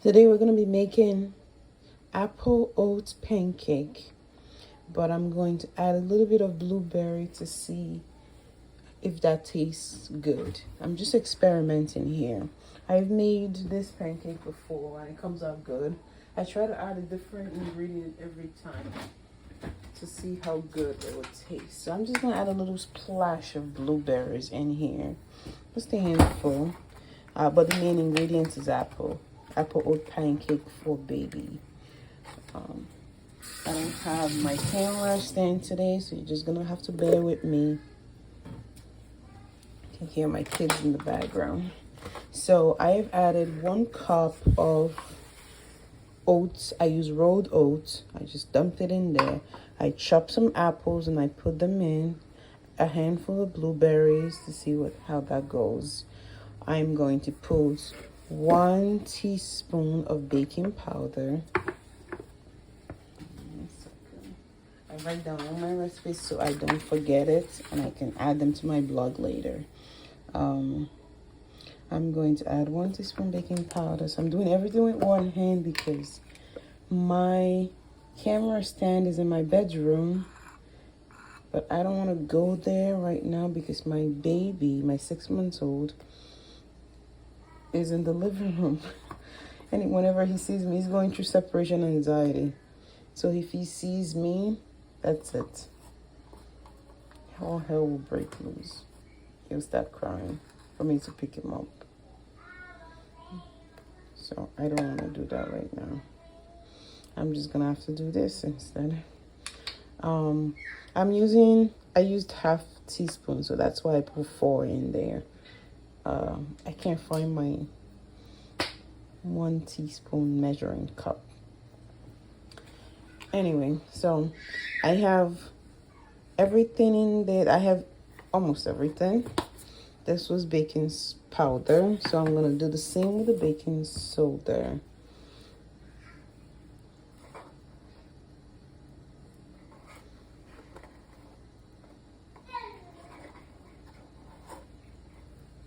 Today we're going to be making apple oat pancake, but I'm going to add a little bit of blueberry to see if that tastes good. I'm just experimenting here. I've made this pancake before and it comes out good. I try to add a different ingredient every time to see how good it would taste. So I'm just going to add a little splash of blueberries in here. Just a handful. But the main ingredient is apple oat pancake for baby. I don't have my camera stand today, so you're just gonna have to bear with me. You can hear my kids in the background. So I have added 1 cup of oats. I use rolled oats. I just dumped it in there. I chopped some apples and I put them in. A handful of blueberries to see how that goes. I'm going to put 1 teaspoon of baking powder. I write down all my recipes so I don't forget it and I can add them to my blog later. I'm going to add 1 teaspoon baking powder. So I'm doing everything with one hand because my camera stand is in my bedroom, but I don't want to go there right now because my baby, my 6-month-old, is in the living room. And whenever he sees me, he's going through separation anxiety. So if he sees me, that's it. All hell will break loose. He'll start crying for me to pick him up. So I don't want to do that right now. I'm just gonna have to do this instead. I used half teaspoon, so that's why I put 4 in there. I can't find my 1 teaspoon measuring cup. Anyway, so I have everything in there. I have almost everything. This was baking powder, so I'm gonna do the same with the baking soda.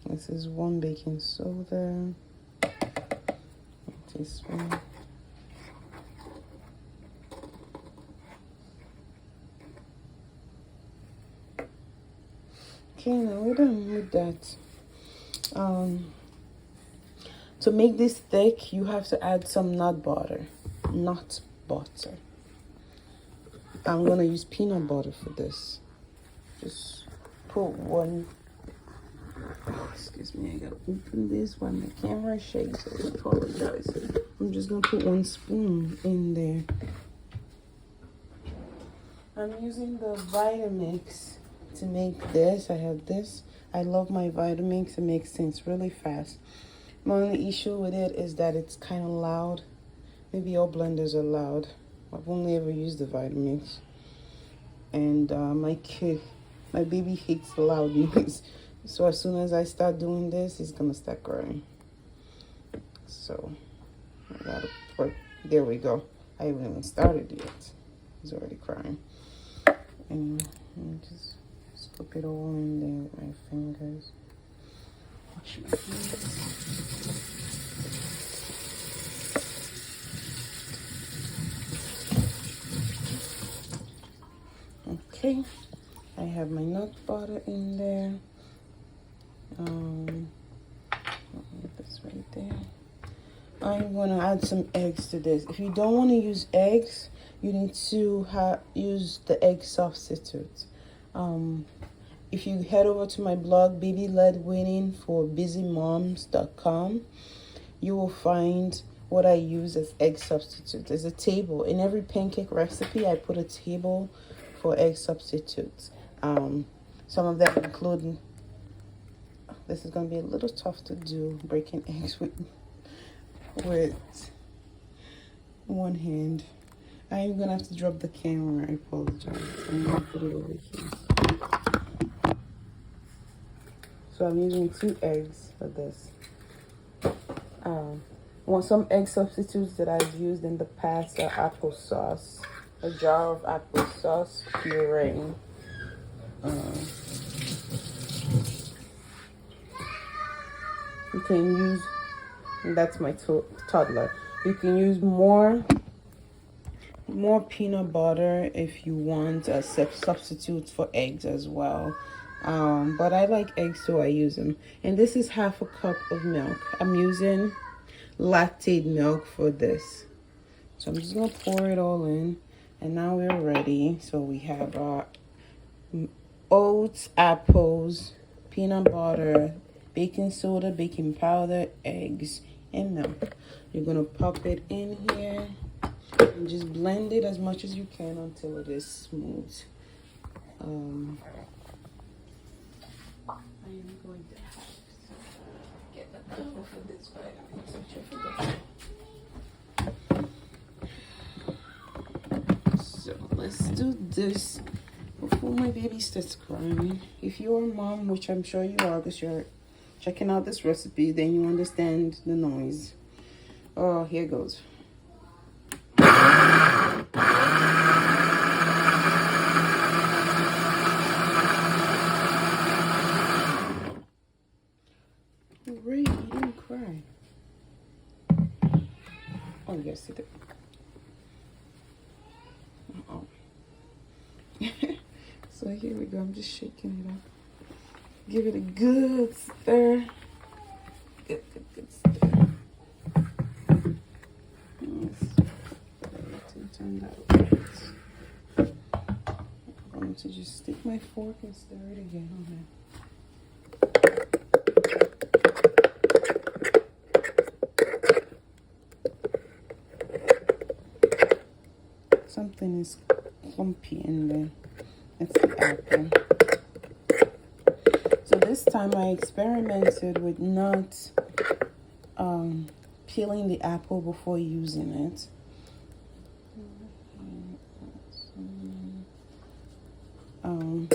This is 1 baking soda, 1 teaspoon. Okay, now we're done with that. To make this thick, you have to add some nut butter. I'm gonna use peanut butter for this. Just put 1. Oh, excuse me, I gotta open this while my camera shakes. I apologize. I'm just gonna put 1 spoon in there. I'm using the Vitamix to make this. I have this. I love my Vitamix. It makes things really fast. My only issue with it is that it's kind of loud. Maybe all blenders are loud. I've only ever used the Vitamix. And my baby hates loud noise. So as soon as I start doing this, he's gonna start crying. So I gotta put, there we go. I haven't even started yet. He's already crying. And just scoop it all in there with my fingers. Wash my hands. Okay, I have my nut butter in there. This right there. I'm gonna add some eggs to this. If you don't want to use eggs, you need to use the egg substitute. If you head over to my blog, Baby-Led Winning for busymoms.com, you will find what I use as egg substitute. There's a table in every pancake recipe. I put a table for egg substitutes. Some of them include. This is gonna be a little tough to do, breaking eggs with 1 hand. I'm gonna have to drop the camera. I apologize. I'm gonna put it over here. So I'm using 2 eggs for this. Some egg substitutes that I've used in the past are applesauce. A jar of applesauce puree. You can use, and that's my toddler. You can use more peanut butter if you want a substitute for eggs as well. But I like eggs, so I use them. And this is half a cup of milk. I'm using lactate milk for this. So I'm just gonna pour it all in, and now we're ready. So we have our oats, apples, peanut butter, baking soda, baking powder, eggs, and milk. You're gonna pop it in here and just blend it as much as you can until it is smooth. I am going to have to get the cover for this vitamin, which I forgot. So let's do this before my baby starts crying. If you're a mom, which I'm sure you are because you're checking out this recipe, then you understand the noise. Oh, here goes. Ray, you didn't cry. Oh, yes, it did. Uh-oh. So here we go. I'm just shaking it up. Give it a good stir. Good stir. Yes. Turn that over. I'm going to just stick my fork and stir it again on there. Something is clumpy in there. It's the apple. So this time I experimented with not peeling the apple before using it.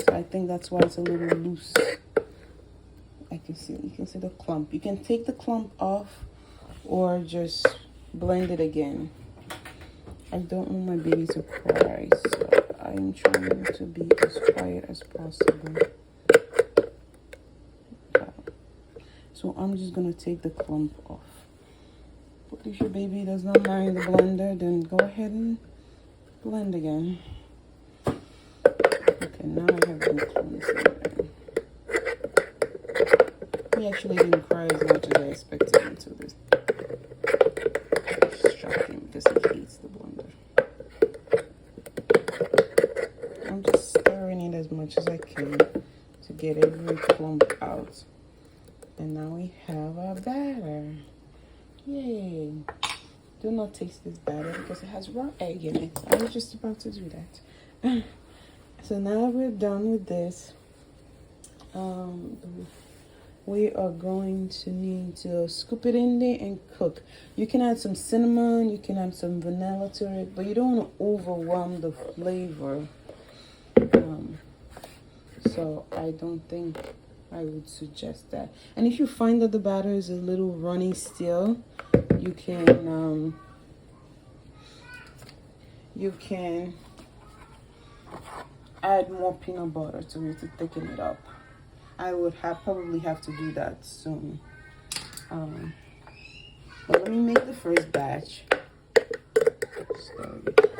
So I think that's why it's a little loose. You can see the clump. You can take the clump off or just blend it again. I don't want my baby to cry, so I'm trying to be as quiet as possible. So I'm just gonna take the clump off. But if your baby does not mind the blender, then go ahead and blend again. Okay, now I have the clumps in there. He actually didn't cry as much as I expected him to. This is shocking because he hates the blender. I'm just stirring it as much as I can to get every clump out. And now we have our batter. Yay! Do not taste this batter because it has raw egg in it. I was just about to do that. So now we're done with this. We are going to need to scoop it in there and cook. You can add some cinnamon, you can add some vanilla to it, but you don't want to overwhelm the flavor. So I don't think I would suggest that. And if you find that the batter is a little runny still, you can add more peanut butter to it to thicken it up. I would probably have to do that soon. But let me make the first batch.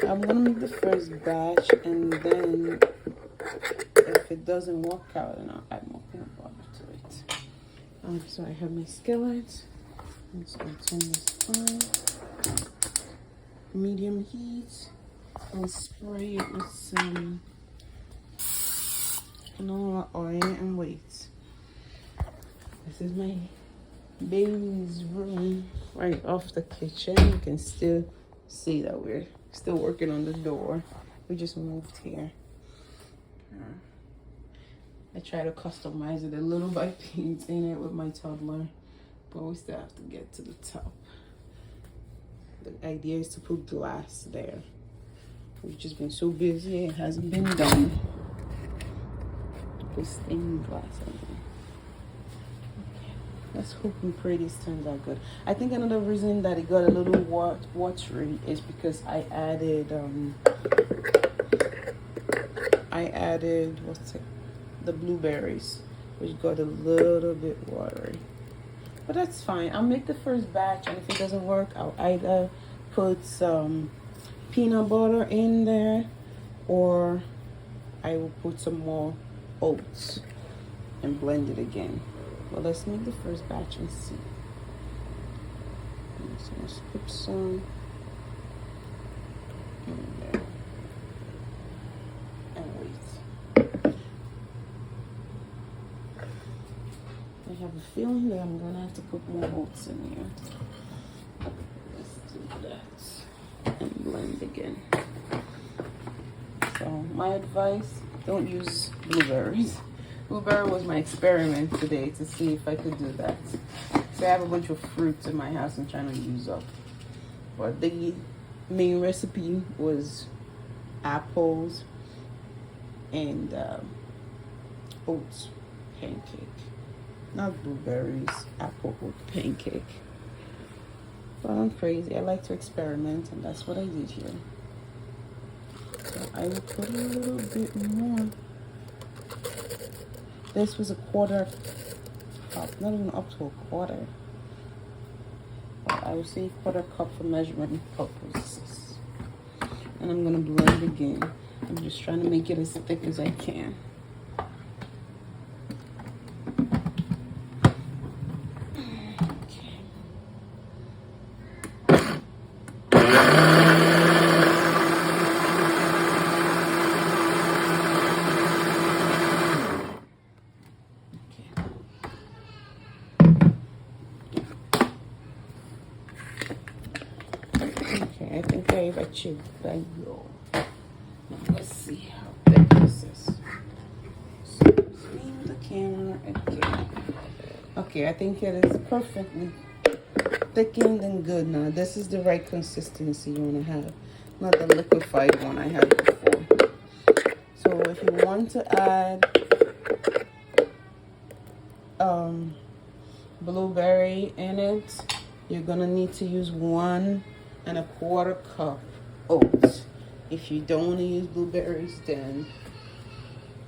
I'm gonna make the first batch, and then if it doesn't work out, then I'll add more peanut butter to it. So I have my skillet. I'm just gonna turn this on medium heat and spray it with some canola oil and wait. This is my baby's room right off the kitchen. You can still see that we're still working on the door. We just moved here. I try to customize it a little by painting it with my toddler, but we still have to get to the top. The idea is to put glass there. We've just been so busy, it hasn't been done. Put stained glass on there. Okay, let's hope and pray this turns out good. I think another reason that it got a little watery is because I added what's it? The blueberries, which got a little bit watery. But that's fine. I'll make the first batch, and if it doesn't work, I'll either put some peanut butter in there, or I will put some more oats and blend it again. Well, let's make the first batch and see. I'm just gonna scoop some in there and wait. I have a feeling that I'm gonna have to put more oats in here. Let's do that and blend again. So my advice, don't use blueberries. Blueberry was my experiment today to see if I could do that. So I have a bunch of fruits in my house I'm trying to use up. But the main recipe was apples and oats pancake. Not blueberries, apple oat pancake. But I'm crazy. I like to experiment, and that's what I did here. So I will put a little bit more. This was a quarter cup, not even up to a quarter. But I would say quarter cup for measurement purposes. And I'm gonna blend again. I'm just trying to make it as thick as I can. I think I've achieved that goal. Now let's see how thick this is. So swing the camera again. Okay, I think it is perfectly thickened and good now. This is the right consistency you want to have, not the liquefied one I had before. So if you want to add blueberry in it, you're gonna need to use 1 1/4 cup oats. If you don't want to use blueberries, then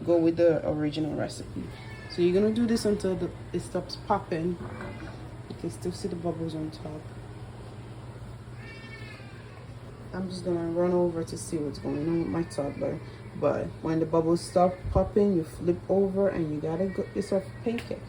go with the original recipe. So you're gonna do this until it stops popping. You can still see the bubbles on top. I'm just gonna run over to see what's going on with my toddler. But when the bubbles stop popping, you flip over and you gotta get yourself a pancake.